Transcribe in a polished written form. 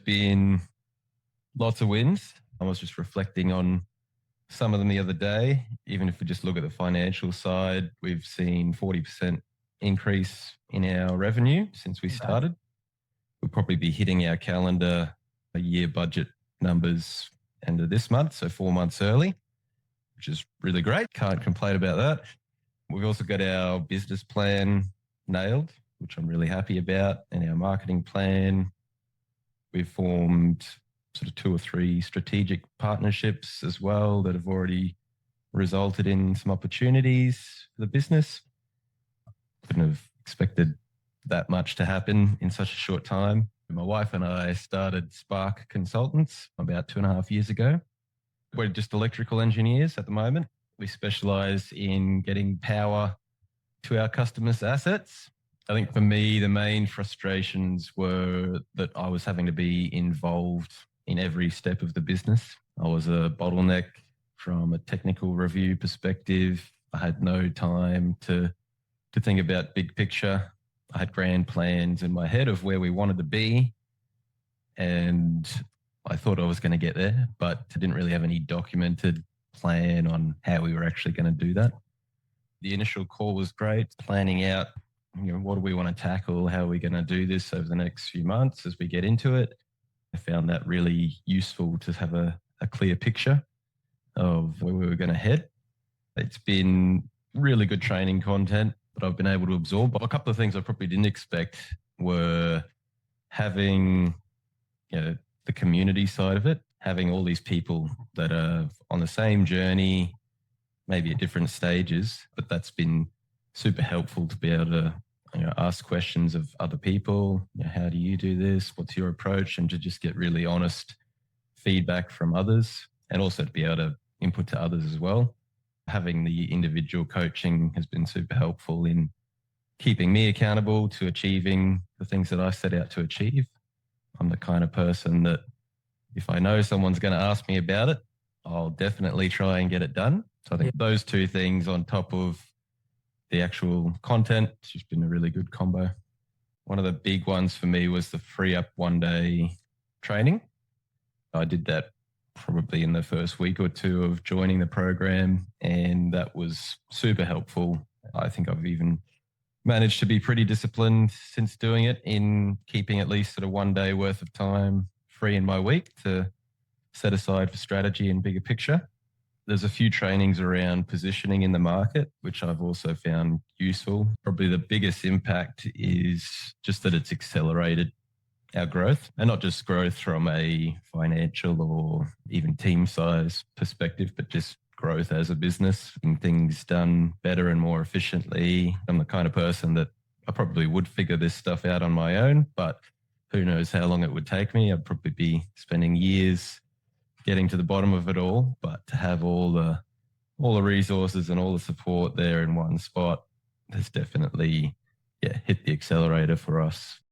been lots of wins. I was just reflecting on some of them the other day. Even if we just look at the financial side, we've seen 40% increase in our revenue since we started. We'll probably be hitting our calendar a year budget numbers end of this month, so 4 months early, which is really great. Can't complain about that. We've also got our business plan nailed, which I'm really happy about, and our marketing plan. We've formed sort of 2 or 3 strategic partnerships as well that have already resulted in some opportunities for the business. Couldn't have expected that much to happen in such a short time. My wife and I started Spark Consultants about 2.5 years ago. We're just electrical engineers at the moment. We specialize in getting power to our customers' assets. I think for me, the main frustrations were that I was having to be involved in every step of the business. I was a bottleneck from a technical review perspective. I had no time to think about big picture. I had grand plans in my head of where we wanted to be, and I thought I was going to get there, but I didn't really have any documented plan on how we were actually going to do that. The initial call was great, planning out, what do we want to tackle? How are we going to do this over the next few months as we get into it? I found that really useful to have a clear picture of where we were going to head. It's been really good training content that I've been able to absorb. But a couple of things I probably didn't expect were having the community side of it, having all these people that are on the same journey, maybe at different stages, but that's been super helpful to be able to ask questions of other people. How do you do this? What's your approach? And to just get really honest feedback from others, and also to be able to input to others as well. Having the individual coaching has been super helpful in keeping me accountable to achieving the things that I set out to achieve. I'm the kind of person that if I know someone's going to ask me about it, I'll definitely try and get it done. So I think those 2 things on top of the actual content, it's just been a really good combo. One of the big ones for me was the free up 1-day training. I did that probably in the first week or 2 of joining the program, and that was super helpful. I think I've even managed to be pretty disciplined since doing it in keeping at least sort of 1 day worth of time free in my week to set aside for strategy and bigger picture. There's a few trainings around positioning in the market, which I've also found useful. Probably the biggest impact is just that it's accelerated our growth, and not just growth from a financial or even team size perspective, but just growth as a business and things done better and more efficiently. I'm the kind of person that I probably would figure this stuff out on my own, but who knows how long it would take me. I'd probably be spending years getting to the bottom of it all, but to have all the resources and all the support there in one spot has definitely hit the accelerator for us.